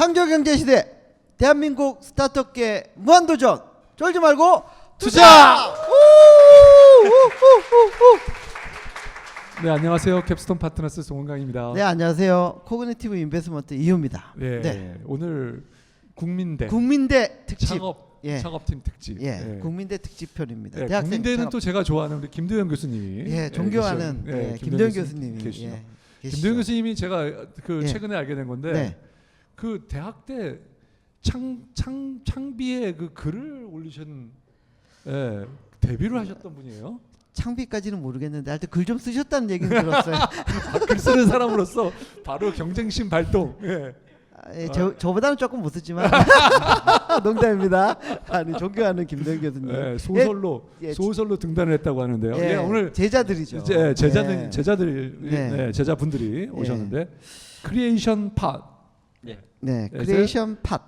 창조경제 시대 대한민국 스타트업계 무한도전 쫄지 말고 투자! 네, 안녕하세요. 캡스톤 파트너스 송은강입니다. 네, 안녕하세요. 코그니티브 인베스트먼트 이유입니다. 네, 오늘 국민대 특집. 창업팀 특집. 국민대 특집편입니다. 네, 대학생 국민대는 창업. 또 제가 좋아하는 우리 김도영 교수님이 존경하는 김도영 교수님이 계시죠. 계시죠. 김도영 교수님이 제가 최근에 알게 된 건데 그 대학 때 창비에 그 글을 올리신 데뷔를 하셨던 분이에요. 창비까지는 모르겠는데 하여튼 글 좀 쓰셨다는 얘기는 들었어요. 글 쓰는 사람으로서 바로 경쟁심 발동. 저보다는 조금 못 쓰지만 농담입니다. 아니 존경하는 김도영 교수님. 소설로 등단을 했다고 하는데요. 오늘 제자들이죠. 제자분들이 오셨는데 크리에이션 팟. 크리에이션 팟.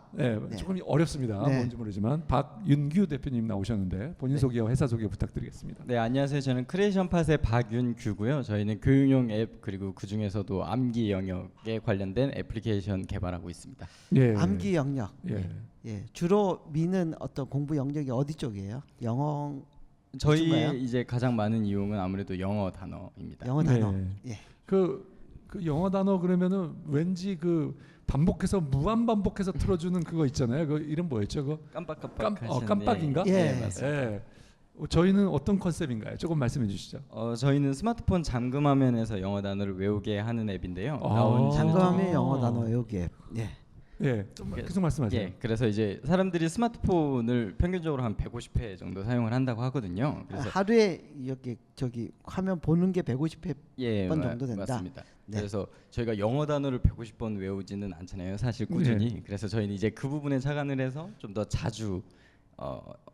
조금 어렵습니다. 뭔지 모르지만 박윤규 대표님 나오셨는데 본인 소개와 회사 소개 부탁드리겠습니다. 네, 안녕하세요. 저는 크리에이션 팟의 박윤규고요. 저희는 교육용 앱 그리고 그 중에서도 암기 영역에 관련된 애플리케이션 개발하고 있습니다. 암기 영역. 주로 미는 어떤 공부 영역이 어디 쪽이에요? 영어. 저희 이제 가장 많은 이용은 아무래도 영어 단어입니다. 영어 단어. 그 영어 단어 그러면은 왠지 반복해서 무한 반복해서 틀어주는 그거 있잖아요. 그 이름 뭐였죠? 그 깜빡인가? 맞습니다. 저희는 어떤 컨셉인가요? 조금 말씀해 주시죠. 저희는 스마트폰 잠금 화면에서 영어 단어를 외우게 하는 앱인데요. 잠금 화면 영어 단어 외우기 앱. 좀 계속 말씀하세요. 그래서 이제 사람들이 스마트폰을 평균적으로 한 150회 정도 사용을 한다고 하거든요. 그래서 하루에 이렇게 화면 보는 게 150회 번 정도 된다. 맞습니다. 그래서 저희가 영어 단어를 150번 외우지는 않잖아요. 사실 꾸준히. 그래서 저희는 이제 그 부분에 착안을 해서 좀 더 자주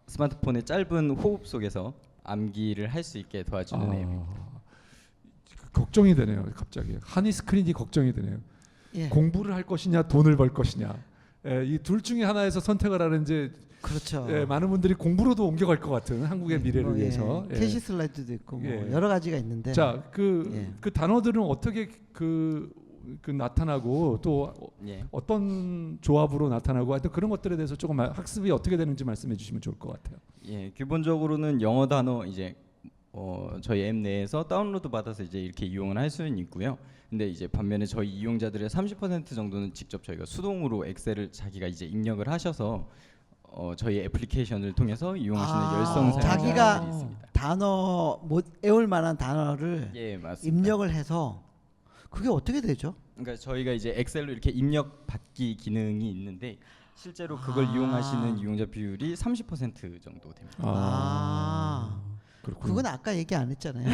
스마트폰의 짧은 호흡 속에서 암기를 할 수 있게 도와주는 앱입니다. 걱정이 되네요. 갑자기 한이 스크린이 걱정이 되네요. 공부를 할 것이냐 돈을 벌 것이냐 이 둘 중에 하나에서 선택을 하는 이제 그렇죠. 많은 분들이 공부로도 옮겨갈 것 같은 한국의 미래를 위해서 캐시 슬라이드도 있고 여러 가지가 있는데 자 그 단어들은 어떻게 나타나고 또 어떤 조합으로 나타나고 하여튼 그런 것들에 대해서 조금 학습이 어떻게 되는지 말씀해 주시면 좋을 것 같아요. 기본적으로는 영어 단어 이제 저희 앱 내에서 다운로드 받아서 이제 이렇게 이용을 할 수는 있고요. 근데 이제 반면에 저희 이용자들의 30% 정도는 직접 저희가 수동으로 엑셀을 자기가 이제 입력을 하셔서 저희 애플리케이션을 통해서 이용하시는 열성 사용자들이 자기가 있습니다. 단어 못 외울 만한 단어를 입력을 해서 그게 어떻게 되죠? 그러니까 저희가 이제 엑셀로 이렇게 입력 받기 기능이 있는데 실제로 그걸 이용하시는 이용자 비율이 30% 정도 됩니다. 그렇군요. 그건 아까 얘기 안 했잖아요.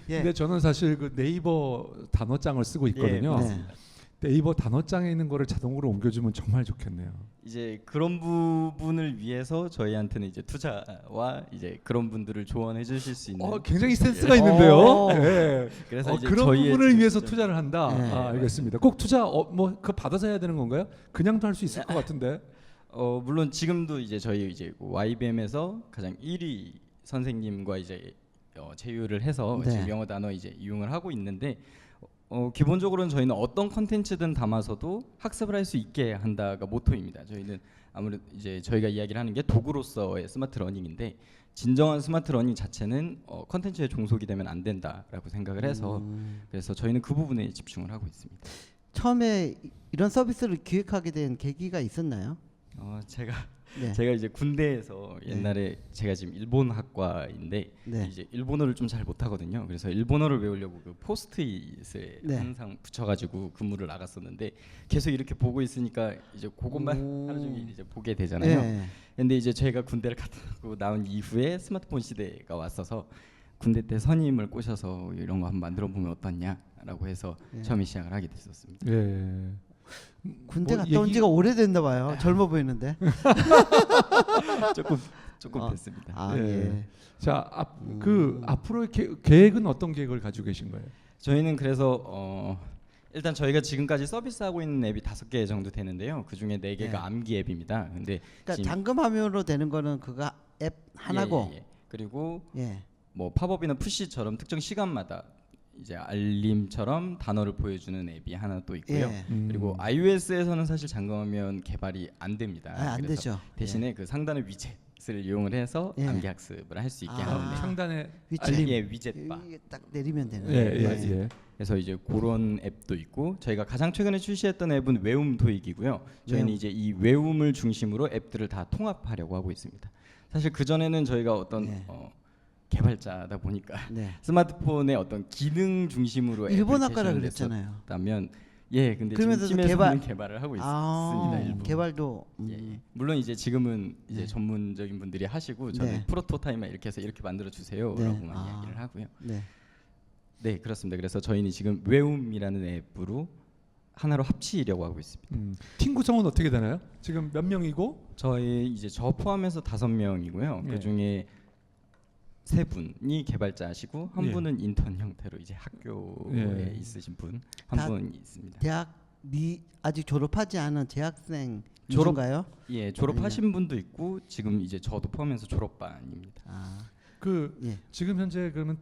근데 저는 사실 그 네이버 단어장을 쓰고 있거든요. 네이버 단어장에 있는 거를 자동으로 옮겨주면 정말 좋겠네요. 이제 그런 부분을 위해서 저희한테는 이제 투자와 이제 그런 분들을 조언해 주실 수 있는 굉장히 센스가 있는데요. 그래서 이제 그런 부분을 위해서 투자를 한다. 알겠습니다. 꼭 투자 그거 받아서 해야 되는 건가요? 그냥도 할 수 있을 것 같은데. 물론 지금도 이제 저희 이제 YBM에서 가장 1위 선생님과 이제 제휴를 해서 지금 영어 단어 이제 이용을 하고 있는데 기본적으로는 저희는 어떤 컨텐츠든 담아서도 학습을 할 수 있게 한다가 모토입니다. 저희는 아무래도 이제 저희가 이야기를 하는 게 도구로서의 스마트 러닝인데 진정한 스마트 러닝 자체는 컨텐츠에 종속이 되면 안 된다라고 생각을 해서 그래서 저희는 그 부분에 집중을 하고 있습니다. 처음에 이런 서비스를 기획하게 된 계기가 있었나요? 제가 이제 군대에서 옛날에 제가 지금 일본 학과인데 이제 일본어를 좀 잘 못하거든요. 그래서 일본어를 외우려고 그 포스트잇을 항상 붙여가지고 근무를 나갔었는데 계속 이렇게 보고 있으니까 이제 그것만 하루 종일 이제 보게 되잖아요. 근데 이제 제가 군대를 갔다 나온 이후에 스마트폰 시대가 왔어서 군대 때 선임을 꼬셔서 이런 거 한번 만들어 보면 어떻냐라고 해서 처음에 시작을 하게 됐었습니다. 군대 갔다 온 지가 오래됐나 봐요. 젊어 보이는데. 조금 됐습니다. 자, 앞으로의 계획은 어떤 계획을 가지고 계신 거예요? 저희는 그래서 일단 저희가 지금까지 서비스하고 있는 앱이 5개 정도 되는데요. 그 중에 4개가 암기 앱입니다. 근데 그러니까 잠금화면으로 되는 거는 그거 앱 하나고 그리고 뭐 팝업이나 푸시처럼 특정 시간마다 이제 알림처럼 단어를 보여주는 앱이 하나 또 있고요. 예. 그리고 iOS에서는 사실 잠금화면 개발이 안 됩니다. 안 그래서 되죠. 대신에 그 상단의 위젯을 이용을 해서 예. 암기 학습을 할 수 있게 아. 하는데 상단에 위젯. 예, 위젯바. 이게 딱 내리면 되는. 예. 그래서 이제 그런 앱도 있고 저희가 가장 최근에 출시했던 앱은 외움 토익이고요. 저희는 외움. 이제 이 외움을 중심으로 앱들을 다 통합하려고 하고 있습니다. 사실 그 전에는 저희가 어떤 개발자다 보니까 네. 스마트폰의 어떤 기능 중심으로 일본 학과라 애플리케이션을 그랬잖아요. 냈었다면 근데 그러면서 지금 팀에서는 개발을 하고 있습니다. 일부. 개발도 예. 물론 이제 지금은 이제 네. 전문적인 분들이 하시고 저는 네. 프로토타입만 이렇게 해서 이렇게 만들어 주세요라고만 이야기를 하고요. 네. 네, 그렇습니다. 그래서 저희는 지금 외움이라는 앱으로 하나로 합치려고 하고 있습니다. 팀 구성은 어떻게 되나요? 지금 몇 명이고? 저희 이제 저 포함해서 5명이고요. 예. 그 중에 3분이 개발자시고 한 예. 분은 인턴 형태로 이제 학교에 있으신 분 한 분이 있습니다. 대학 아직 졸업하지 않은 재학생 졸업- 위주인가요? 예, 졸업하신 분도 있고 지금 이제 저도 포함해서 졸업반입니다. 지금 현재 그러면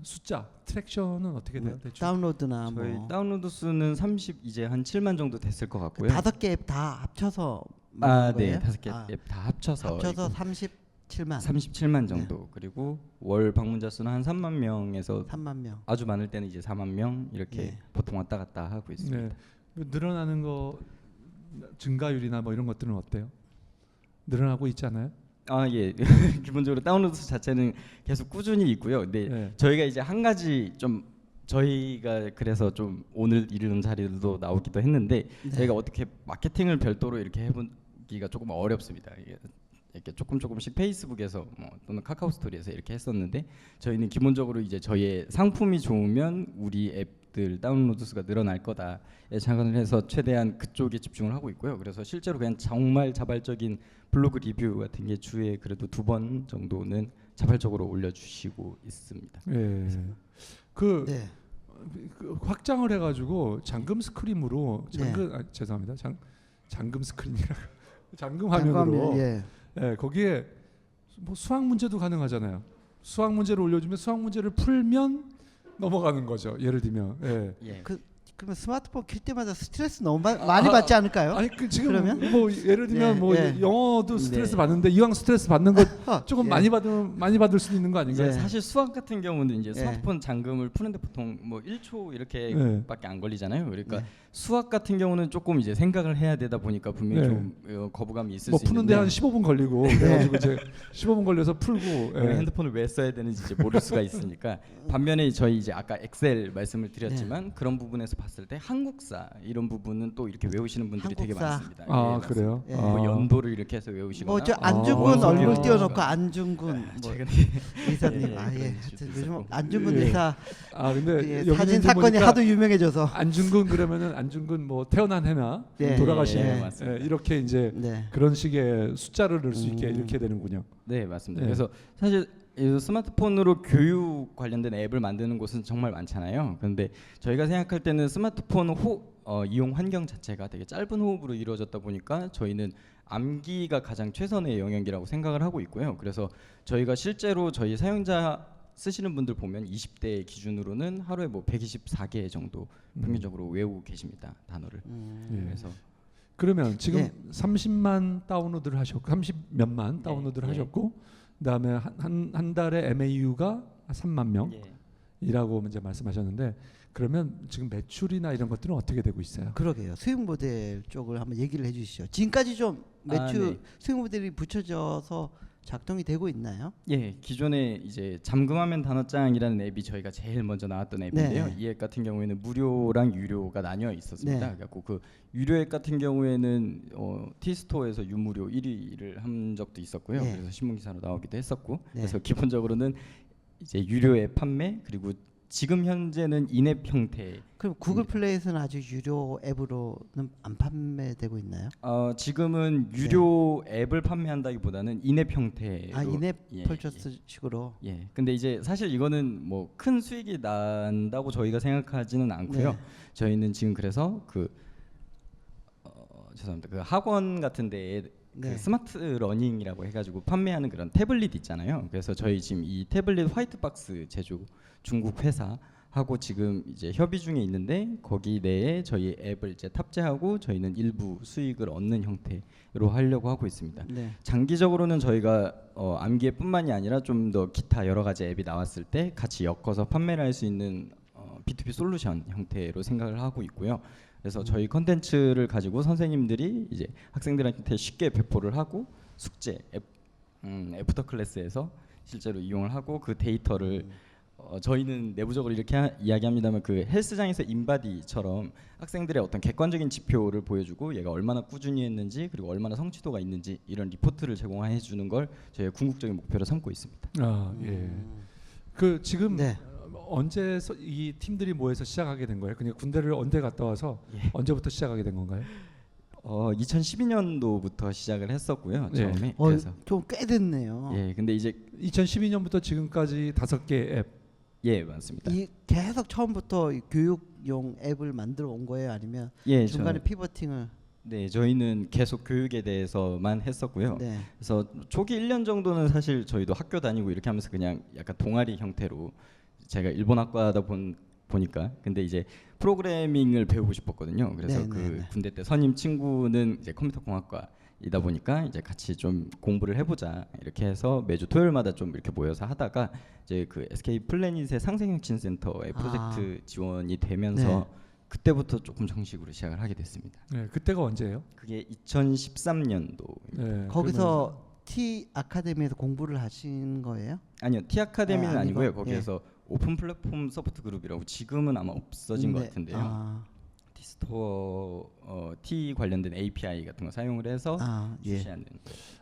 숫자 트랙션은 어떻게 돼요? 대충? 다운로드나 저희 뭐 다운로드 수는 30 이제 한 7만 정도 됐을 것 같고요. 5개 앱 다 합쳐서 네, 말하는 거예요? 5개 앱 다 합쳐서 37만 37만 정도. 그리고 월 방문자 수는 한 3만 명에서 3만 명. 아주 많을 때는 이제 4만 명 이렇게 네. 보통 왔다 갔다 하고 있습니다. 네. 늘어나는 거 증가율이나 뭐 이런 것들은 어때요? 늘어나고 있지 않아요? 예. 기본적으로 다운로드 수 자체는 계속 꾸준히 있고요. 근데 저희가 이제 한 가지 좀 저희가 그래서 좀 오늘 이런 자리도 나오기도 했는데 저희가 어떻게 마케팅을 별도로 이렇게 해보기가 조금 어렵습니다. 이렇게 조금씩 페이스북에서 또는 카카오 스토리에서 이렇게 했었는데 저희는 기본적으로 이제 저희의 상품이 좋으면 우리 앱들 다운로드 수가 늘어날 거다에 착안을 해서 최대한 그쪽에 집중을 하고 있고요. 그래서 실제로 그냥 정말 자발적인 블로그 리뷰 같은 게 주에 그래도 2번 정도는 자발적으로 올려주시고 있습니다. 네. 그 확장을 해가지고 잠금 스크림으로 죄송합니다. 잠금 스크린이라고 잠금 화면으로 거기에 뭐 수학 문제도 가능하잖아요. 수학 문제를 올려주면 수학 문제를 풀면 넘어가는 거죠. 예를 들면. 그러면 스마트폰 킬 때마다 스트레스 너무 많이 받지 않을까요? 아니 지금 그러면? 뭐 예를 들면 영어도 스트레스 받는데 이왕 스트레스 받는 거 조금 많이 받을 수 있는 거 아닌가요? 사실 수학 같은 경우는 이제 스마트폰 잠금을 푸는데 보통 뭐 1초 이렇게밖에 안 걸리잖아요. 그러니까 수학 같은 경우는 조금 이제 생각을 해야 되다 보니까 분명히 좀 거부감이 있을 수 있는데 푸는데 한 15분 걸리고 그래가지고 이제 15분 걸려서 풀고 핸드폰을 왜 써야 되는지 이제 모를 수가 있으니까 반면에 저희 이제 아까 엑셀 말씀을 드렸지만 그런 부분에서 봤을 때 한국사 이런 부분은 또 이렇게 외우시는 분들이 되게 많습니다. 그래요? 뭐 연도를 이렇게 해서 외우시거나 뭐 저 안중근 얼굴 띄워놓고 안중근 이사님 요즘 안중근 의사 근데 사진 사건이 하도 유명해져서 안중근 그러면은 안중근 뭐 태어난 해나 돌아가신 이렇게 이제 그런 식의 숫자를 넣을 수 있게 이렇게 되는군요. 네, 맞습니다. 그래서 사실 스마트폰으로 교육 관련된 앱을 만드는 곳은 정말 많잖아요. 그런데 저희가 생각할 때는 스마트폰 이용 환경 자체가 되게 짧은 호흡으로 이루어졌다 보니까 저희는 암기가 가장 최선의 영역이라고 생각을 하고 있고요. 그래서 저희가 실제로 저희 사용자 쓰시는 분들 보면 20대 기준으로는 하루에 뭐 124개 정도 평균적으로 외우고 계십니다. 단어를. 그래서 그러면 지금 30만 다운로드를 하셨고 30몇만 다운로드를 하셨고 그다음에 한 달에 MAU가 3만 명이라고 이제 말씀하셨는데 그러면 지금 매출이나 이런 것들은 어떻게 되고 있어요? 그러게요. 수익 모델 쪽을 한번 얘기를 해주시죠. 지금까지 좀 매출 수익 모델이 붙여져서 작동이 되고 있나요? 기존에 이제 잠금화면 단어장이라는 앱이 저희가 제일 먼저 나왔던 앱인데요. 이 앱 같은 경우에는 무료랑 유료가 나뉘어 있었습니다. 그래서 그 유료 앱 같은 경우에는 T스토어에서 유무료 1위를 한 적도 있었고요. 그래서 신문 기사로 나오기도 했었고. 그래서 기본적으로는 이제 유료 앱 판매 그리고 지금 현재는 인앱 형태. 그럼 구글 플레이에서는 아주 유료 앱으로는 안 판매되고 있나요? 지금은 유료 앱을 판매한다기보다는 인앱 형태로. 인앱 펄처스식으로. 근데 이제 사실 이거는 뭐 큰 수익이 난다고 저희가 생각하지는 않고요. 저희는 지금 그래서 죄송합니다. 그 학원 같은 데에 그 스마트 러닝이라고 해가지고 판매하는 그런 태블릿 있잖아요. 그래서 저희 지금 이 태블릿 화이트박스 제조 중국 회사 하고 지금 이제 협의 중에 있는데 거기 내에 저희 앱을 이제 탑재하고 저희는 일부 수익을 얻는 형태로 하려고 하고 있습니다. 네. 장기적으로는 저희가 암기앱뿐만이 아니라 좀 더 기타 여러 가지 앱이 나왔을 때 같이 엮어서 판매를 할 수 있는 B2B 솔루션 형태로 생각을 하고 있고요. 그래서 저희 컨텐츠를 가지고 선생님들이 이제 학생들한테 쉽게 배포를 하고 숙제 애프터 클래스에서 실제로 이용을 하고 그 데이터를 저희는 내부적으로 이렇게 이야기합니다만 그 헬스장에서 인바디처럼 학생들의 어떤 객관적인 지표를 보여주고 얘가 얼마나 꾸준히 했는지 그리고 얼마나 성취도가 있는지 이런 리포트를 제공해 주는 걸 저희의 궁극적인 목표로 삼고 있습니다. 아 예. 그 지금 네. 언제 이 팀들이 모여서 시작하게 된 거예요? 그냥 군대를 언제 갔다 와서 언제부터 시작하게 된 건가요? 2012년도부터 시작을 했었고요. 처음에. 그래서 좀 꽤 됐네요. 예, 근데 이제 2012년부터 지금까지 5개 앱. 예, 맞습니다. 이 계속 처음부터 교육용 앱을 만들어 온 거예요, 아니면 중간에 피버팅을? 네, 저희는 계속 교육에 대해서만 했었고요. 네. 그래서 초기 1년 정도는 사실 저희도 학교 다니고 이렇게 하면서 그냥 약간 동아리 형태로 제가 일본학과다 보니까 근데 이제 프로그래밍을 배우고 싶었거든요. 그래서 군대 때 선임 친구는 이제 컴퓨터공학과이다 보니까 이제 같이 좀 공부를 해보자 이렇게 해서 매주 토요일마다 좀 이렇게 모여서 하다가 이제 그 SK 플래닛의 상생혁신센터의 프로젝트 지원이 되면서 그때부터 조금 정식으로 시작을 하게 됐습니다. 네, 그때가 언제예요? 그게 2013년도. 네, 거기서 T 아카데미에서 공부를 하신 거예요? 아니요, T 아카데미는 아니고요. 거기에서 오픈 플랫폼 소프트 그룹이라고 지금은 아마 없어진 것 같은데요. T 스토어 T 관련된 API 같은 거 사용을 해서 출시하는.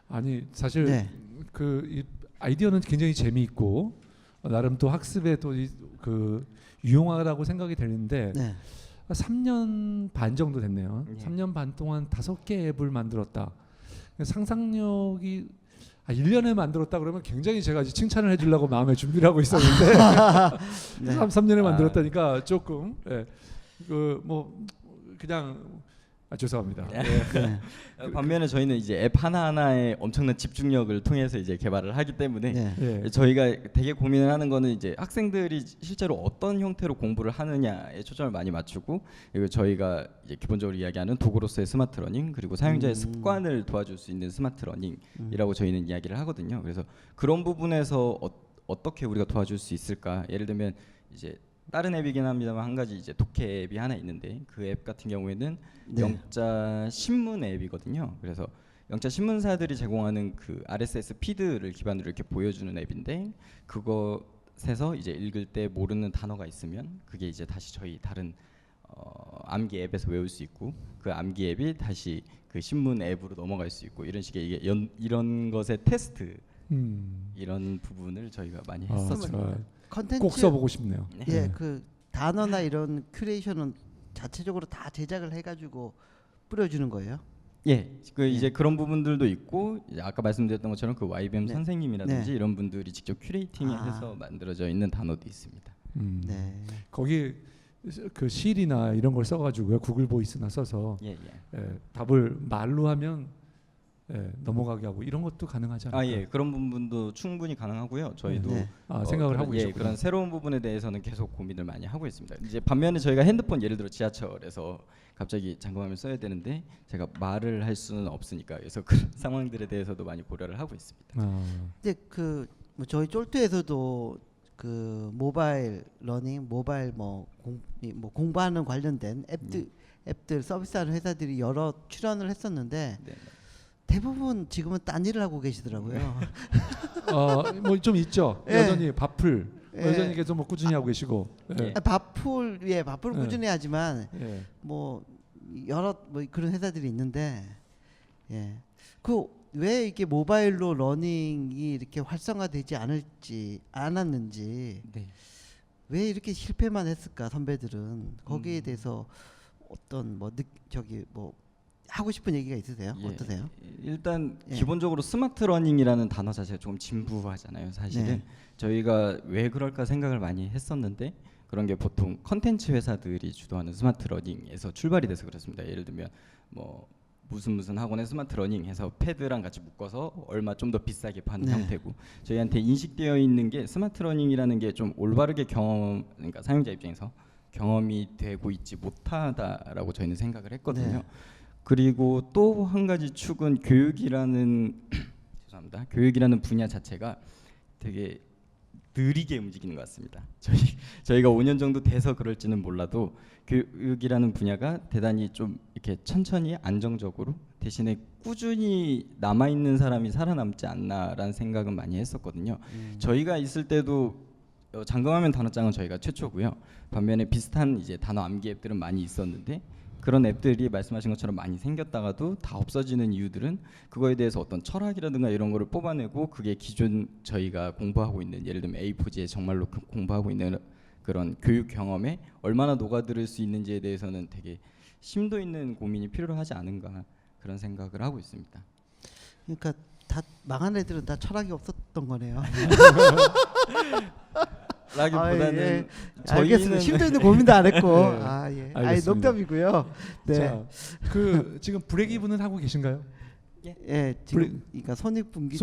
아니 사실 이 아이디어는 굉장히 재미있고 나름 또 학습에 또 그 유용하다고 생각이 되는데 3년 반 정도 됐네요. 3년 반 동안 5개 앱을 만들었다. 상상력이 1년에 만들었다 그러면 굉장히 제가 칭찬을 해주려고 마음에 준비를 하고 있었는데 3년에 만들었다니까 조금 뭐 그냥 죄송합니다. 반면에 저희는 이제 앱 하나하나에 엄청난 집중력을 통해서 이제 개발을 하기 때문에 저희가 되게 고민을 하는 거는 이제 학생들이 실제로 어떤 형태로 공부를 하느냐에 초점을 많이 맞추고 그리고 저희가 이제 기본적으로 이야기하는 도구로서의 스마트 러닝 그리고 사용자의 습관을 도와줄 수 있는 스마트 러닝이라고 저희는 이야기를 하거든요. 그래서 그런 부분에서 어떻게 우리가 도와줄 수 있을까? 예를 들면 이제 다른 앱이긴 합니다만 한 가지 이제 독해 앱이 하나 있는데 그 앱 같은 경우에는 영자 신문 앱이거든요. 그래서 영자 신문사들이 제공하는 그 RSS 피드를 기반으로 이렇게 보여주는 앱인데 그것에서 이제 읽을 때 모르는 단어가 있으면 그게 이제 다시 저희 다른 암기 앱에서 외울 수 있고 그 암기 앱이 다시 그 신문 앱으로 넘어갈 수 있고 이런 식의 이게 이런 것의 테스트 이런 부분을 저희가 많이 했었습니다. 컨텐츠 꼭 써보고 싶네요. 그 단어나 이런 큐레이션은 자체적으로 다 제작을 해가지고 뿌려주는 거예요? 이제 그런 부분들도 있고 이제 아까 말씀드렸던 것처럼 그 YBM 선생님이라든지 이런 분들이 직접 큐레이팅해서 만들어져 있는 단어도 있습니다. 거기 그 실이나 이런 걸 써가지고요, 구글 보이스나 써서 답을 말로 하면 넘어가게 하고 이런 것도 가능하지 않을까요? 그런 부분도 충분히 가능하고요. 저희도 생각을 하고 있었고요. 그런 새로운 부분에 대해서는 계속 고민을 많이 하고 있습니다. 이제 반면에 저희가 핸드폰 예를 들어 지하철에서 갑자기 잠금화면 써야 되는데 제가 말을 할 수는 없으니까 그래서 그런 상황들에 대해서도 많이 고려를 하고 있습니다. 이제 뭐 저희 쫄트에서도 그 모바일 러닝, 모바일 뭐 공부하는 관련된 앱들 서비스하는 회사들이 여러 출연을 했었는데. 대부분 지금은 딴 일을 하고 계시더라고요. 뭐 좀 있죠. 여전히 바풀 여전히 계속 뭐 꾸준히 하고 계시고. 바풀 꾸준히 하지만 뭐 여러 뭐 그런 회사들이 있는데 그 왜 이렇게 모바일로 러닝이 이렇게 활성화되지 않았는지 왜 이렇게 실패만 했을까 선배들은 거기에 대해서 어떤 뭐 하고 싶은 얘기가 있으세요? 어떠세요? 일단 기본적으로 스마트 러닝이라는 단어 자체가 조금 진부하잖아요. 사실은 저희가 왜 그럴까 생각을 많이 했었는데 그런 게 보통 컨텐츠 회사들이 주도하는 스마트 러닝에서 출발이 돼서 그렇습니다. 예를 들면 뭐 무슨 학원의 스마트 러닝 해서 패드랑 같이 묶어서 얼마 좀 더 비싸게 파는 네. 형태고 저희한테 인식되어 있는 게 스마트 러닝이라는 게 좀 올바르게 그러니까 사용자 입장에서 경험이 되고 있지 못하다라고 저희는 생각을 했거든요. 네. 그리고 또 한 가지 축은 교육이라는 죄송합니다. 교육이라는 분야 자체가 되게 느리게 움직이는 것 같습니다. 저희가 5년 정도 돼서 그럴지는 몰라도 교육이라는 분야가 대단히 좀 이렇게 천천히 안정적으로 대신에 꾸준히 남아 있는 사람이 살아남지 않나라는 생각은 많이 했었거든요. 저희가 있을 때도 잠금화면 단어장은 저희가 최초고요. 반면에 비슷한 이제 단어 암기 앱들은 많이 있었는데 그런 앱들이 말씀하신 것처럼 많이 생겼다가도 다 없어지는 이유들은 그거에 대해서 어떤 철학이라든가 이런 거를 뽑아내고 그게 기존 저희가 공부하고 있는 예를 들면 A4지에 정말로 공부하고 있는 그런 교육 경험에 얼마나 녹아들을 수 있는지에 대해서는 되게 심도 있는 고민이 필요하지 않은가 그런 생각을 하고 있습니다. 그러니까 다 망한 애들은 다 철학이 없었던 거네요. 라기보다는 예. 저희는 알겠습니다. 심도 있는 고민도 안 했고. 네. 아 예. 아니 알겠습니다. 농담이고요. 네. 자, 그 지금 브레이크 이븐은 하고 계신가요? 예. 지금 그러니까 손익분기.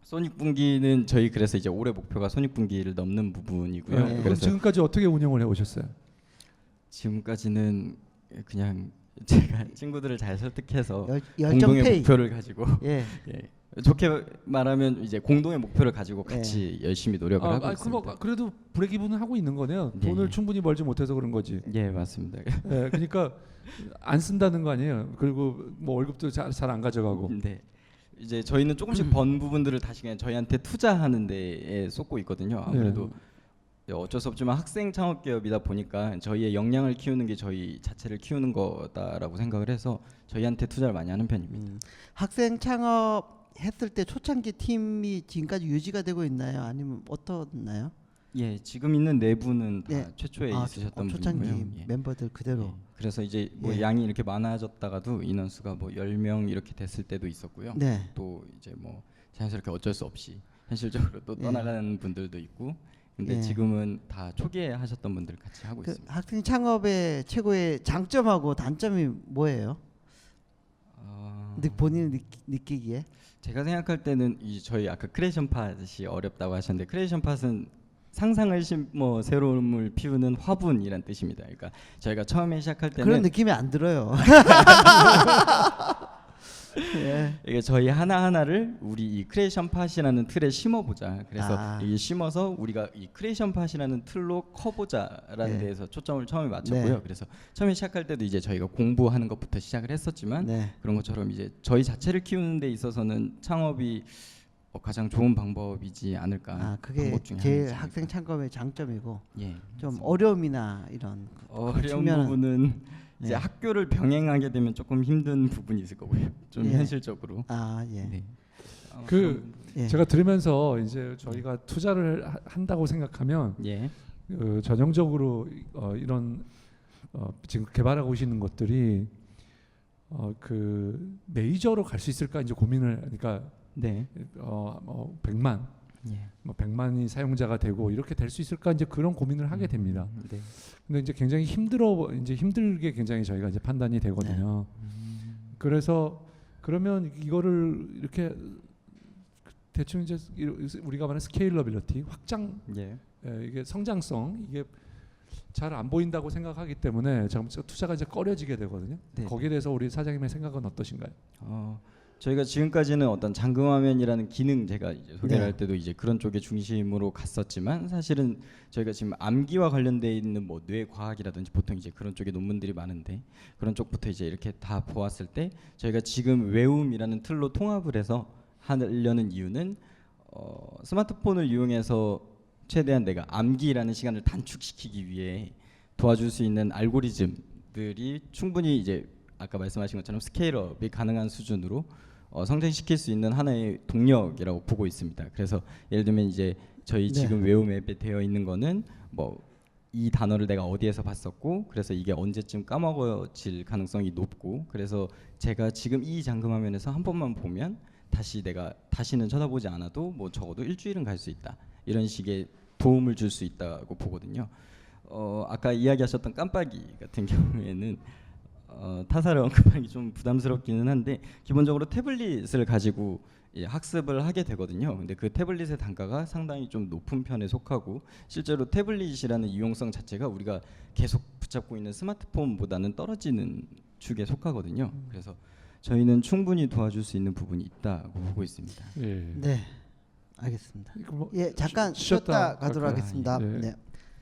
손익분기는 저희 그래서 이제 올해 목표가 손익분기를 넘는 부분이고요. 네. 그럼 그래서 지금까지 어떻게 운영을 해오셨어요? 지금까지는 그냥 제가 친구들을 잘 설득해서 열정 공동의 페이. 목표를 가지고 예. 예. 좋게 말하면 이제 공동의 목표를 가지고 같이 열심히 노력을 하고 있습니다. 그래도 브레이크 이븐은 하고 있는 거네요. 예. 돈을 충분히 벌지 못해서 그런 거지. 예, 맞습니다. 예, 그러니까 안 쓴다는 거 아니에요. 그리고 뭐 월급도 잘 안 가져가고. 네. 이제 저희는 조금씩 번 부분들을 다시 그냥 저희한테 투자하는 데에 쏟고 있거든요. 아무래도 어쩔 수 없지만 학생 창업 기업이다 보니까 저희의 역량을 키우는 게 저희 자체를 키우는 거다라고 생각을 해서 저희한테 투자를 많이 하는 편입니다. 학생 창업 했을 때 초창기 팀이 지금까지 유지가 되고 있나요? 아니면 어떻나요? 예, 지금 있는 네 분은 다 예. 최초에 있으셨던 초창기 분이고요. 예. 멤버들 그대로. 예. 그래서 이제 뭐 예. 양이 이렇게 많아졌다가도 인원수가 뭐 10명 이렇게 됐을 때도 있었고요. 네. 또 이제 뭐 자연스럽게 어쩔 수 없이 현실적으로 또 예. 떠나가는 분들도 있고. 근데 예. 지금은 다 초기에 하셨던 분들 같이 하고 그 있습니다. 학생 창업의 최고의 장점하고 단점이 뭐예요? 본인이 느끼기에? 제가 생각할 때는 저희 아까 크리에이션 팟이 어렵다고 하셨는데 크리에이션 팟은 상상을 심어 새로움을 피우는 화분이란 뜻입니다. 그러니까 저희가 처음에 시작할 때는 그런 느낌이 안 들어요. 예. 이게 저희 하나하나를 우리 이 크리에이션 팟이라는 틀에 심어보자. 그래서 이 심어서 우리가 이 크리에이션 팟이라는 틀로 커보자라는 네. 데에서 초점을 처음에 맞췄고요. 네. 그래서 처음에 시작할 때도 이제 저희가 공부하는 것부터 시작을 했었지만 네. 그런 것처럼 이제 저희 자체를 키우는 데 있어서는 창업이 가장 좋은 방법이지 않을까. 그게 방법 중에 제일 하나이지 학생 창업의 장점이고 예, 좀 맞습니다. 어려움이나 이런 어려운 측면은- 부분은 이제 네. 학교를 병행하게 되면 조금 힘든 부분이 있을 거고요. 좀 예. 현실적으로. 예. 네. 예. 제가 들으면서 이제 저희가 투자를 한다고 생각하면 예. 전형적으로 이런 지금 개발하고 오시는 것들이 그 메이저로 갈 수 있을까 이제 고민을 그러니까 네. 100만 예. 뭐 100만이 사용자가 되고 이렇게 될 수 있을까 이제 그런 고민을 하게 됩니다. 네. 근데 이제 굉장히 힘들게 굉장히 저희가 이제 판단이 되거든요. 그래서 그러면 이거를 이렇게 대충 이제 우리가 말하는 스케일러빌리티 확장 예. 이게 성장성 이게 잘 안 보인다고 생각하기 때문에 투자가 이제 꺼려지게 되거든요. 네. 거기에 대해서 우리 사장님의 생각은 어떠신가요? 저희가 지금까지는 어떤 잠금화면이라는 기능 제가 이제 소개를 네. 할 때도 이제 그런 쪽의 중심으로 갔었지만 사실은 저희가 지금 암기와 관련돼 있는 뭐 뇌과학이라든지 보통 이제 그런 쪽의 논문들이 많은데 그런 쪽부터 이제 이렇게 다 보았을 때 저희가 지금 외움이라는 틀로 통합을 해서 하려는 이유는 스마트폰을 이용해서 최대한 내가 암기라는 시간을 단축시키기 위해 도와줄 수 있는 알고리즘들이 충분히 이제 아까 말씀하신 것처럼 스케일업이 가능한 수준으로 성장시킬 수 있는 하나의 동력이라고 보고 있습니다. 그래서 예를 들면 이제 저희 지금 외움 앱에 되어 있는 거는 뭐 이 단어를 내가 어디에서 봤었고 그래서 이게 언제쯤 까먹어질 가능성이 높고 그래서 제가 지금 이 잠금화면에서 한 번만 보면 다시는 쳐다보지 않아도 뭐 적어도 일주일은 갈 수 있다. 이런 식의 도움을 줄 수 있다고 보거든요. 아까 이야기하셨던 깜빡이 같은 경우에는 타사를 언급하기 좀 부담스럽기는 한데 기본적으로 태블릿을 가지고 학습을 하게 되거든요. 근데 그 태블릿의 단가가 상당히 좀 높은 편에 속하고 실제로 태블릿이라는 이용성 자체가 우리가 계속 붙잡고 있는 스마트폰보다는 떨어지는 축에 속하거든요. 그래서 저희는 충분히 도와줄 수 있는 부분이 있다고 보고 있습니다. 예. 네, 알겠습니다. 뭐 예, 잠깐 쉬었다 가도록 갈까요? 하겠습니다. 예. 네,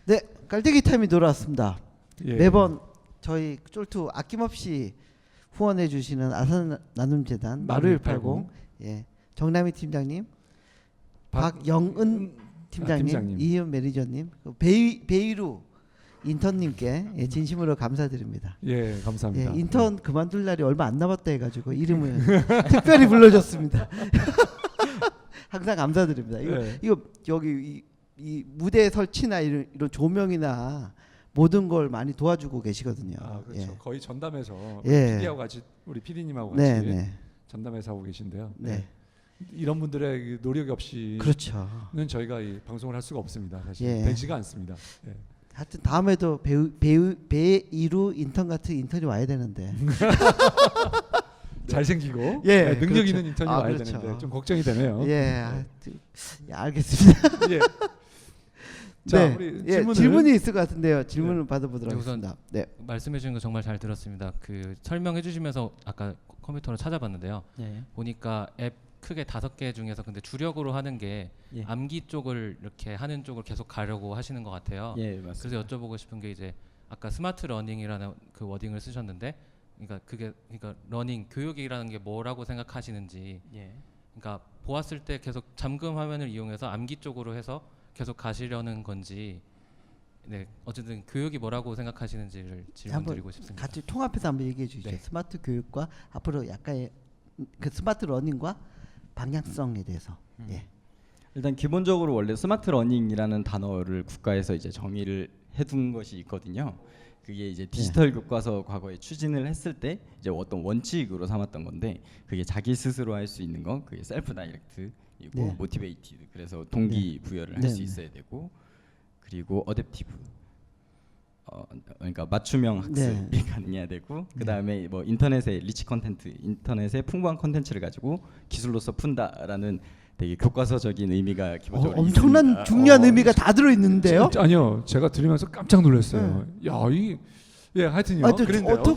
네, 깔때기 타임이 돌아왔습니다. 예. 매번 저희 쫄투 아낌없이 후원해 주시는 아산 나눔 재단 마루 180 예, 정남희 팀장님, 박영은 팀장님, 이희연 매니저님, 베이루 인턴님께 예, 진심으로 감사드립니다. 예, 감사합니다. 예, 인턴 그만둘 날이 얼마 안 남았다 해가지고 이름을 특별히 불러줬습니다. 항상 감사드립니다. 이거 여기 이 무대 설치나 이런 조명이나 모든 걸 많이 도와주고 계시거든요. 아, 그렇죠. 예. 거의 전담해서 예. PD하고 같이 우리 PD님하고 같이 네, 네. 전담해서 하고 계신데요. 네. 이런 분들의 노력이 없이는 그렇죠. 저희가 이 방송을 할 수가 없습니다. 사실 예. 되지가 않습니다. 예. 하여튼 다음에도 배이루 인턴 같은 인턴이 와야 되는데. 잘생기고 예, 능력 그렇죠. 있는 인턴이 와야 그렇죠. 되는데 좀 걱정이 되네요. 예, 알겠습니다. 예. 자, 네, 우리 예, 질문이 있을 것 같은데요. 질문을 받아보도록 우선 하겠습니다. 네. 말씀해 주신 거 정말 잘 들었습니다. 그 설명해 주시면서 아까 컴퓨터로 찾아봤는데요. 네. 보니까 앱 크게 5개 중에서 근데 주력으로 하는 게 예. 암기 쪽을 이렇게 하는 쪽을 계속 가려고 하시는 것 같아요. 예, 맞습니다. 그래서 여쭤보고 싶은 게 이제 아까 스마트 러닝이라는 그 워딩을 쓰셨는데, 그러니까 러닝 교육이라는 게 뭐라고 생각하시는지. 예. 그러니까 보았을 때 계속 잠금 화면을 이용해서 암기 쪽으로 해서 계속 가시려는 건지. 네, 어쨌든 교육이 뭐라고 생각하시는지를 질문드리고 싶습니다. 같이 통합해서 한번 얘기해 주시죠. 네. 스마트 교육과 앞으로 약간의 그 스마트 러닝과 방향성에 대해서. 예. 일단 기본적으로 원래 스마트 러닝이라는 단어를 국가에서 이제 정의를 해둔 것이 있거든요. 그게 이제 디지털 교과서 과거에 추진을 했을 때 이제 어떤 원칙으로 삼았던 건데, 그게 자기 스스로 할 수 있는 거, 그게 셀프 다이렉트이고 네. 모티베이티드, 그래서 동기 부여를 할 수 있어야 되고, 그리고 어댑티브, 그러니까 맞춤형 학습이 가능해야 되고, 그 다음에 뭐 인터넷의 리치 컨텐트, 인터넷의 풍부한 컨텐츠를 가지고 기술로서 푼다라는 되게 교과서적인 의미가 기본적으로 엄청난 있습니다. 중요한 의미가 다 들어 있는데요. 아니요, 제가 들으면서 깜짝 놀랐어요. 야, 하여튼요.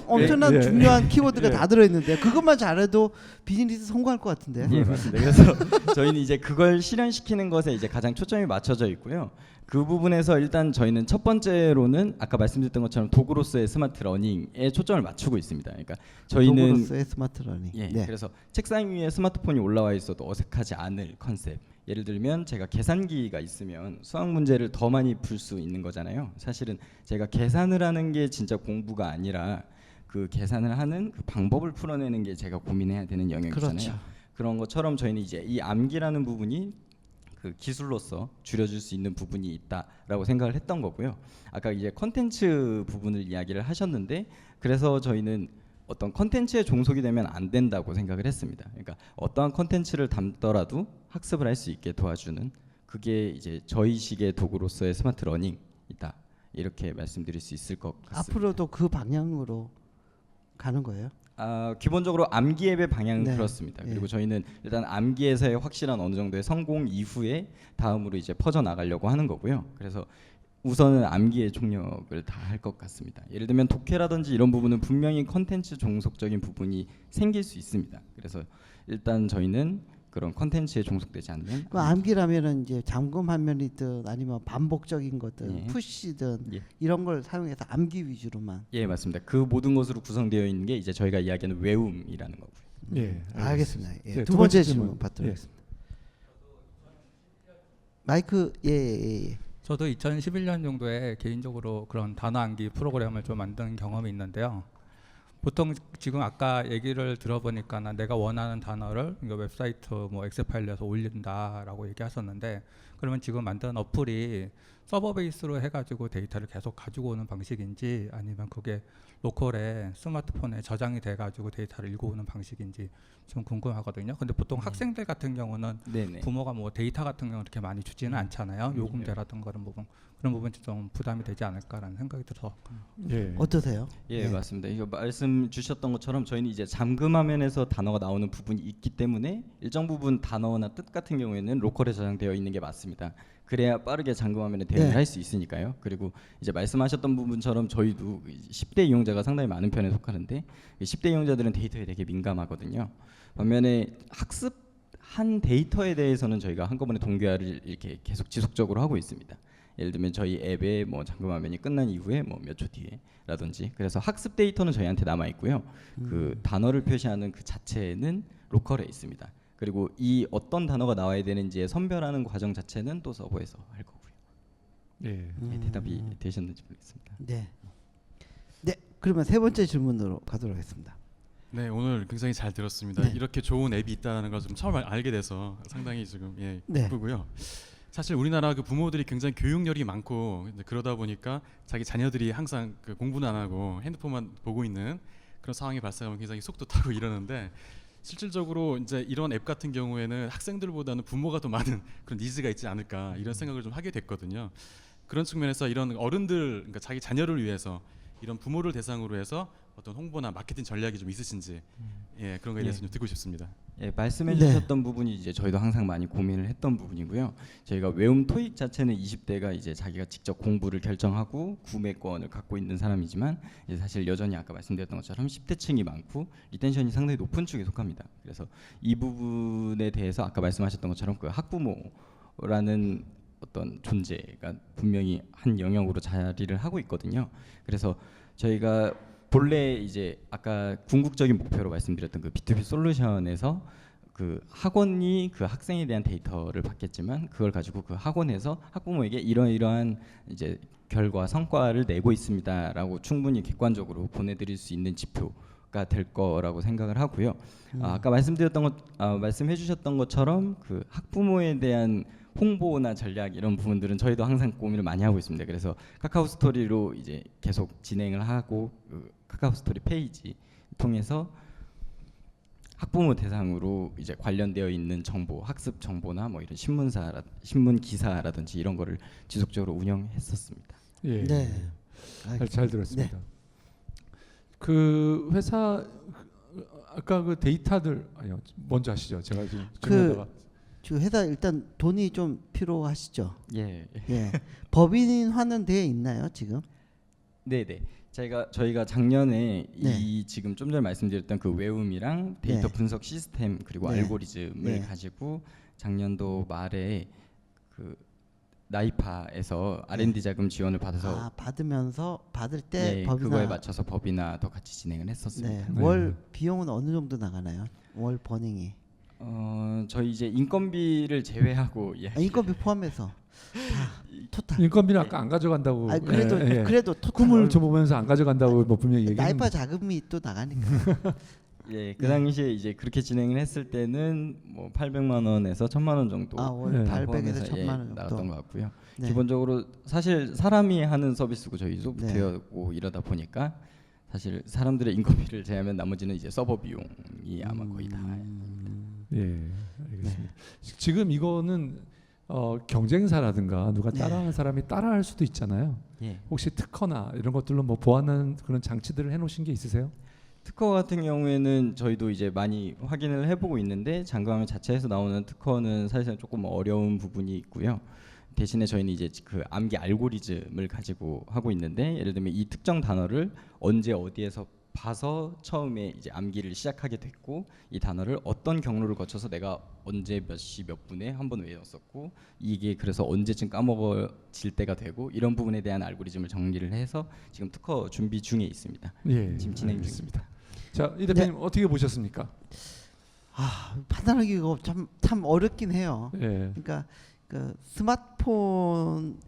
엄청난 중요한 키워드가 예. 다 들어 있는데 그것만 잘해도 비즈니스 성공할 것 같은데. 예, 맞습니다. 그래서 저희는 이제 그걸 실현시키는 것에 이제 가장 초점이 맞춰져 있고요. 그 부분에서 일단 저희는 첫 번째로는 아까 말씀드렸던 것처럼 도구로서의 스마트 러닝에 초점을 맞추고 있습니다. 그러니까 저희는 도구로서의 스마트 러닝. 예, 네. 그래서 책상 위에 스마트폰이 올라와 있어도 어색하지 않을 컨셉. 예를 들면 제가 계산기가 있으면 수학 문제를 더 많이 풀 수 있는 거잖아요. 사실은 제가 계산을 하는 게 진짜 공부가 아니라 그 계산을 하는 그 방법을 풀어내는 게 제가 고민해야 되는 영역이잖아요. 그렇죠. 그런 것처럼 저희는 이제 이 암기라는 부분이 그 기술로서 줄여줄 수 있는 부분이 있다라고 생각을 했던 거고요. 아까 이제 컨텐츠 부분을 이야기를 하셨는데, 그래서 저희는 어떤 컨텐츠에 종속이 되면 안 된다고 생각을 했습니다. 그러니까 어떠한 컨텐츠를 담더라도 학습을 할 수 있게 도와주는, 그게 이제 저희식의 도구로서의 스마트 러닝이다, 이렇게 말씀드릴 수 있을 것 같습니다. 앞으로도 그 방향으로 가는 거예요? 기본적으로 암기 앱의 방향은 네. 그렇습니다. 네. 그리고 저희는 일단 암기에서의 확실한 어느 정도의 성공 이후에 다음으로 이제 퍼져 나가려고 하는 거고요. 그래서 우선은 암기의 총력을 다 할 것 같습니다. 예를 들면 독해라든지 이런 부분은 분명히 컨텐츠 종속적인 부분이 생길 수 있습니다. 그래서 일단 저희는 그런 컨텐츠에 종속되지 않는 그 암기라면은 이제 잠금 화면이든 아니면 반복적인 것든 예. 푸시든 예. 이런 걸 사용해서 암기 위주로만. 예, 맞습니다. 그 모든 것으로 구성되어 있는 게 이제 저희가 이야기하는 외움이라는 거고요. 예, 알겠습니다. 예. 네, 두 번째 질문 받도록 하겠습니다. 마이크 예. 저도 2011년 정도에 개인적으로 그런 단어 암기 프로그램을 좀 만든 경험이 있는데요. 보통 지금 아까 얘기를 들어보니까 내가 원하는 단어를 웹사이트 뭐 엑셀 파일에서 올린다라고 얘기하셨는데, 그러면 지금 만든 어플이 서버 베이스로 해가지고 데이터를 계속 가지고 오는 방식인지 아니면 그게 로컬에 스마트폰에 저장이 돼가지고 데이터를 읽어오는 방식인지 좀 궁금하거든요. 근데 보통 학생들 같은 경우는 네네. 부모가 뭐 데이터 같은 경우 이렇게 많이 주지는 않잖아요. 요금제라든가 그런 부분 좀 부담이 되지 않을까라는 생각이 들어서. 예. 어떠세요? 예, 맞습니다. 이거 말씀 주셨던 것처럼 저희는 이제 잠금 화면에서 단어가 나오는 부분이 있기 때문에 일정 부분 단어나 뜻 같은 경우에는 로컬에 저장되어 있는 게 맞습니다. 그래야 빠르게 잠금 화면에 대응을 할 수 있으니까요. 그리고 이제 말씀하셨던 부분처럼 저희도 10대 이용자가 상당히 많은 편에 속하는데 10대 이용자들은 데이터에 되게 민감하거든요. 반면에 학습한 데이터에 대해서는 저희가 한꺼번에 동기화를 이렇게 계속 지속적으로 하고 있습니다. 예를 들면 저희 앱에 뭐 잠금 화면이 끝난 이후에 뭐 몇 초 뒤에라든지, 그래서 학습 데이터는 저희한테 남아 있고요. 그 단어를 표시하는 그 자체는 로컬에 있습니다. 그리고 이 어떤 단어가 나와야 되는지에 선별하는 과정 자체는 또 서버에서 할 거고요. 예. 네, 대답이 되셨는지 모르겠습니다. 네. 네. 그러면 세 번째 질문으로 가도록 하겠습니다. 네, 오늘 굉장히 잘 들었습니다. 네. 이렇게 좋은 앱이 있다는 걸 좀 처음 알게 돼서 상당히 지금 네. 기쁘고요. 사실 우리나라 그 부모들이 굉장히 교육열이 많고 그러다 보니까 자기 자녀들이 항상 그 공부는 안 하고 핸드폰만 보고 있는 그런 상황이 발생하면 굉장히 속도 타고 이러는데, 실질적으로 이제 이런 앱 같은 경우에는 학생들보다는 부모가 더 많은 그런 니즈가 있지 않을까 이런 생각을 좀 하게 됐거든요. 그런 측면에서 이런 어른들, 그러니까 자기 자녀를 위해서 이런 부모를 대상으로 해서 어떤 홍보나 마케팅 전략이 좀 있으신지 예, 그런 거에 대해서 좀 듣고 싶습니다. 예, 말씀해 주셨던 부분이 이제 저희도 항상 많이 고민을 했던 부분이고요. 저희가 외움 토익 자체는 20대가 이제 자기가 직접 공부를 결정하고 구매권을 갖고 있는 사람이지만, 이제 사실 여전히 아까 말씀드렸던 것처럼 10대층이 많고 리텐션이 상당히 높은 축에 속합니다. 그래서 이 부분에 대해서 아까 말씀하셨던 것처럼 그 학부모라는 어떤 존재가 분명히 한 영역으로 자리를 하고 있거든요. 그래서 저희가 본래 이제 아까 궁극적인 목표로 말씀드렸던 그 B2B 솔루션에서 그 학원이 그 학생에 대한 데이터를 받겠지만, 그걸 가지고 그 학원에서 학부모에게 이러이러한 이제 결과 성과를 내고 있습니다라고 충분히 객관적으로 보내드릴 수 있는 지표가 될 거라고 생각을 하고요. 아까 말씀해주셨던 것처럼 그 학부모에 대한 홍보나 전략 이런 부분들은 저희도 항상 고민을 많이 하고 있습니다. 그래서 카카오 스토리로 이제 계속 진행을 하고, 그 카카오 스토리 페이지 통해서 학부모 대상으로 이제 관련되어 있는 정보, 학습 정보나 뭐 이런 신문 기사라든지 이런 거를 지속적으로 운영했었습니다. 예. 네. 잘 들었습니다. 네. 그 회사 아까 그 데이터들 아니요, 먼저 하시죠. 제가 지금 지금 회사 일단 돈이 좀 필요하시죠? 예. 예. 법인화는 돼 있나요 지금? 네네. 저희가 작년에 이 지금 좀 전에 말씀드렸던 그 외움이랑 데이터 분석 시스템 그리고 알고리즘을 가지고 작년도 말에 그 나이파에서 R&D 자금 지원을 받아서 받을 때 법인화 그거에 맞춰서 법인화도 같이 진행을 했었습니다. 네. 월 비용은 어느 정도 나가나요? 월 버닝이? 저희 이제 인건비를 제외하고 인건비 포함해서 토탈. 인건비는 아까 안 가져간다고. 그래도 토탈 꿈을 줘보면서 안 가져간다고 뭐 분명히 얘기했는데. 나이파 자금이 또 나가니까. 예, 그 당시에 이제 그렇게 진행을 했을 때는 뭐 800만 원에서 1000만 원 정도 월 800에서 1000만 원 정도 나갔던 것 같고요. 기본적으로 사실 사람이 하는 서비스고 저희 소프트웨어고 이러다 보니까 사실 사람들의 인건비를 제외하면 나머지는 이제 서버 비용이 아마 거의 다. 예, 알겠습니다. 지금 이거는 경쟁사라든가 누가 따라하는 사람이 따라할 수도 있잖아요. 혹시 특허나 이런 것들로 뭐 보완하는 그런 장치들을 해놓으신 게 있으세요? 특허 같은 경우에는 저희도 이제 많이 확인을 해보고 있는데, 잠금화면 자체에서 나오는 특허는 사실상 조금 어려운 부분이 있고요. 대신에 저희는 이제 그 암기 알고리즘을 가지고 하고 있는데, 예를 들면 이 특정 단어를 언제 어디에서 봐서 처음에 이제 암기를 시작하게 됐고, 이 단어를 어떤 경로를 거쳐서 내가 언제 몇 시 몇 분에 한번 외웠었고, 이게 그래서 언제쯤 까먹어질 때가 되고, 이런 부분에 대한 알고리즘을 정리를 해서 지금 특허 준비 중에 있습니다. 지금 진행 중입니다. 자, 이 대표님 어떻게 보셨습니까? 판단하기가 참 어렵긴 해요. 그러니까 그 스마트폰으로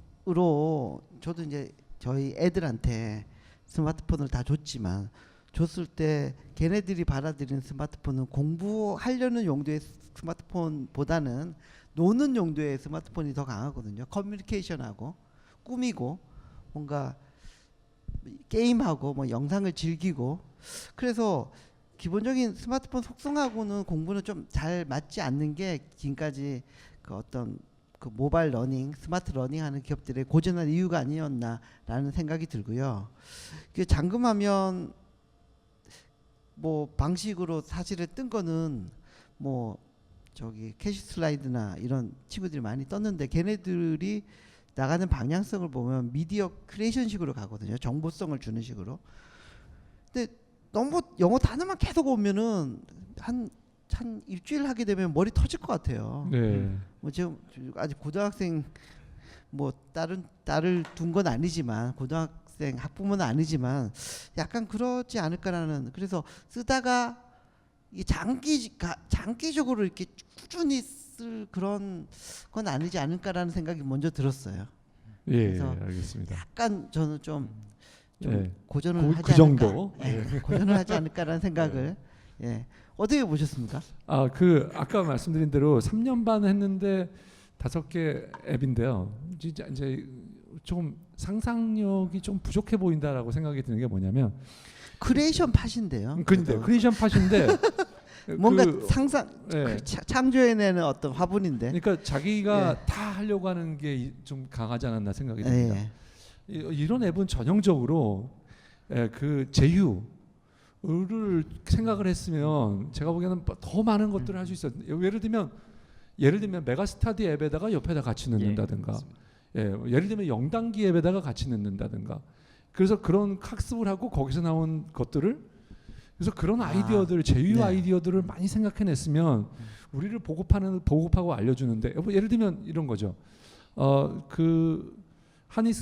저도 이제 저희 애들한테 스마트폰을 다 줬지만, 줬을 때 걔네들이 받아들이는 스마트폰은 공부하려는 용도의 스마트폰보다는 노는 용도의 스마트폰이 더 강하거든요. 커뮤니케이션하고 꾸미고 뭔가 게임하고 뭐 영상을 즐기고 그래서 기본적인 스마트폰 속성하고는 공부는 좀 잘 맞지 않는 게 지금까지 그 어떤 그 모바일 러닝, 스마트 러닝 하는 기업들의 고전한 이유가 아니었나라는 생각이 들고요. 그 잠금하면 뭐 방식으로 사실은 뜬 거는 뭐 저기 캐시 슬라이드나 이런 친구들이 많이 떴는데 걔네들이 나가는 방향성을 보면 미디어 크리에이션식으로 가거든요. 정보성을 주는 식으로. 근데 너무 영어 단어만 계속 오면은 한 일주일 하게 되면 머리 터질 것 같아요. 네. 뭐 지금 아직 고등학생 뭐 딸을 둔 건 아니지만 고등학생 학부모는 아니지만 약간 그러지 않을까라는 그래서 쓰다가 이 장기적으로 이렇게 꾸준히 쓸 그런 건 아니지 않을까라는 생각이 먼저 들었어요. 예, 그래서 알겠습니다. 약간 저는 좀 예. 고전을 하지 그 않을까. 정도? 예, 고전을 하지 않을까라는 생각을 예. 어떻게 보셨습니까? 아까 말씀드린 대로 3년 반 했는데 5개 앱인데요. 진짜 이제 좀 상상력이 좀 부족해 보인다라고 생각이 드는 게 뭐냐면 크리에이션 팟인데요. 그런데 크리에이션 팟인데 뭔가 그, 상상 예. 창조해내는 어떤 화분인데. 그러니까 자기가 예. 다 하려고 하는 게 좀 강하지 않았나 생각이 예. 듭니다. 이런 앱은 전형적으로 그 제휴 를 생각을 했으면 제가 보기에는 더 많은 것들을 할 수 있어요. 예를 들면 메가스터디 앱에다가 옆에다 같이 넣는다든가, 예를 들면 영단기 앱에다가 같이 넣는다든가. 그래서 그런 학습을 하고 거기서 나온 것들을 그래서 그런 아이디어들, 제휴 네. 아이디어들을 많이 생각해냈으면 우리를 보급하고 알려주는데 예를 들면 이런 거죠. 그 하니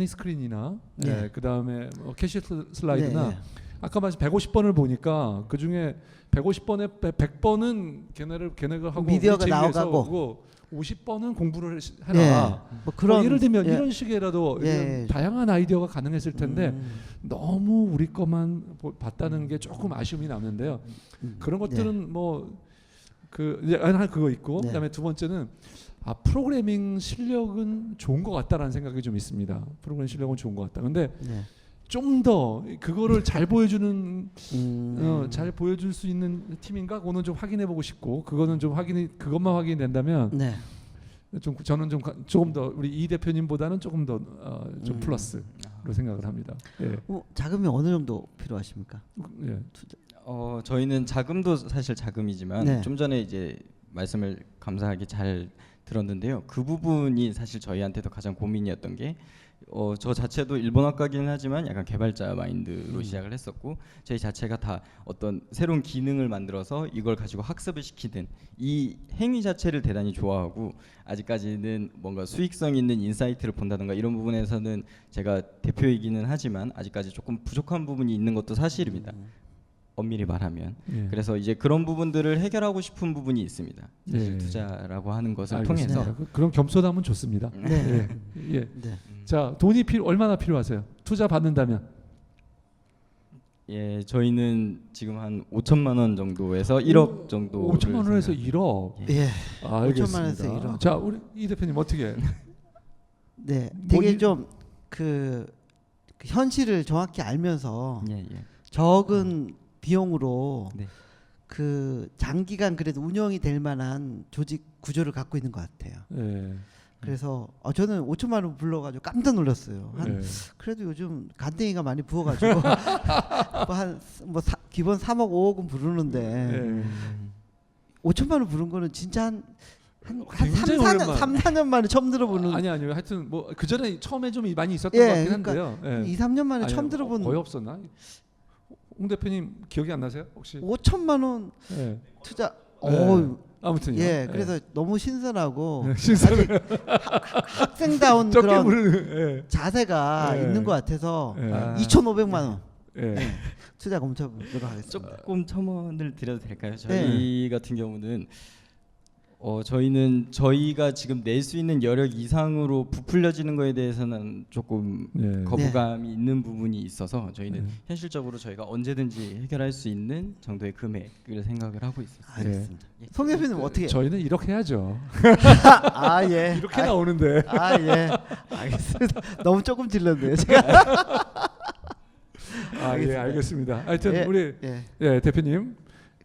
스크린이나 네. 그 다음에 캐시 슬라이드나. 네. 아까 말씀 150번을 보니까 그 중에 150번에 100번은 걔네가 하고 미디어가 나와가고 50번은 공부를 해라. 뭐 그런 예를 들면 이런 식이라도 예. 다양한 아이디어가 가능했을 텐데 너무 우리 것만 봤다는 게 조금 아쉬움이 남는데요. 그런 것들은 뭐 그 하나 그거 있고 네. 그다음에 두 번째는 프로그래밍 실력은 좋은 것 같다라는 생각이 좀 있습니다. 프로그래밍 실력은 좋은 것 같다. 근데 네. 좀 더 그거를 잘 보여주는 잘 보여줄 수 있는 팀인가? 그거는 좀 확인해보고 싶고 그거는 좀 그것만 확인이 된다면 네. 저는 조금 더 우리 이 대표님보다는 조금 더 좀 플러스로 생각을 합니다. 예. 자금이 어느 정도 필요하십니까? 예. 저희는 자금도 사실 자금이지만 네. 좀 전에 이제 말씀을 감사하게 잘 들었는데요. 그 부분이 사실 저희한테도 가장 고민이었던 게 저 자체도 일본어과기는 하지만 약간 개발자 마인드로 시작을 했었고 저희 자체가 다 어떤 새로운 기능을 만들어서 이걸 가지고 학습을 시키는 이 행위 자체를 대단히 좋아하고 아직까지는 뭔가 수익성 있는 인사이트를 본다든가 이런 부분에서는 제가 대표이기는 하지만 아직까지 조금 부족한 부분이 있는 것도 사실입니다. 엄밀히 말하면 그래서 이제 그런 부분들을 해결하고 싶은 부분이 있습니다. 사실 투자라고 하는 것을 알겠습니다. 통해서 그런 겸손함은 좋습니다. 네. 예. 네. 자, 돈이 얼마나 필요하세요? 투자 받는다면? 예, 저희는 지금 한 5천만 원 정도에서 1억 정도. 5천만 원에서 1억. 예. 알겠습니다. 5천만 원에서 1억. 자, 우리 이 대표님 어떻게? 네. 되게 좀 그 현실을 정확히 알면서 예. 적은 비용으로 네. 그 장기간 그래도 운영이 될 만한 조직 구조를 갖고 있는 것 같아요. 예. 그래서 저는 5천만 원 불러가지고 깜짝 놀랐어요. 그래도 요즘 간땡이가 많이 부어가지고 기본 3억 5억은 부르는데 5천만 원 부른 거는 진짜 한 3, 4년 만에 처음 들어보는. 아니요. 하여튼 뭐 그 전에 처음에 좀 많이 있었던 예, 것 같긴 그러니까 한데요. 2, 3년 만에 처음 들어보는. 거의 없었나? 홍 대표님 기억이 안 나세요? 혹시? 5천만 원 투자. 아무튼요. 예, 그래서 너무 신선하고 신선해. 학생다운 그런 부르는, 자세가 있는 것 같아서 2,500만 원 투자 검토해보도록 하겠습니다. 조금 첨언을 드려도 될까요? 저희 같은 경우는 저희는 저희가 지금 낼 수 있는 여력 이상으로 부풀려지는 거에 대해서는 조금 네. 거부감이 있는 부분이 있어서 저희는 현실적으로 저희가 언제든지 해결할 수 있는 정도의 금액을 생각을 하고 있어요. 알겠습니다. 송 대표님 어떻게? 저희는 이렇게 해야죠. 아 예. 이렇게 나오는데. 아 예. 알겠습니다. 너무 조금 질렀네요. 제가. 예, 알겠습니다. 하여튼 예, 우리 예. 대표님,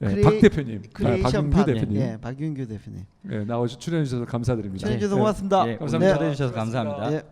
크리에이- 박 대표님, 크리에이션 박윤규 파 대표님, 예, 박윤규 대표님. 나와서 출연해 주셔서 감사드립니다. 출연해 주셔서 고맙습니다. 예, 감사합니다. 오늘 초대해 주셔서 감사합니다. 예.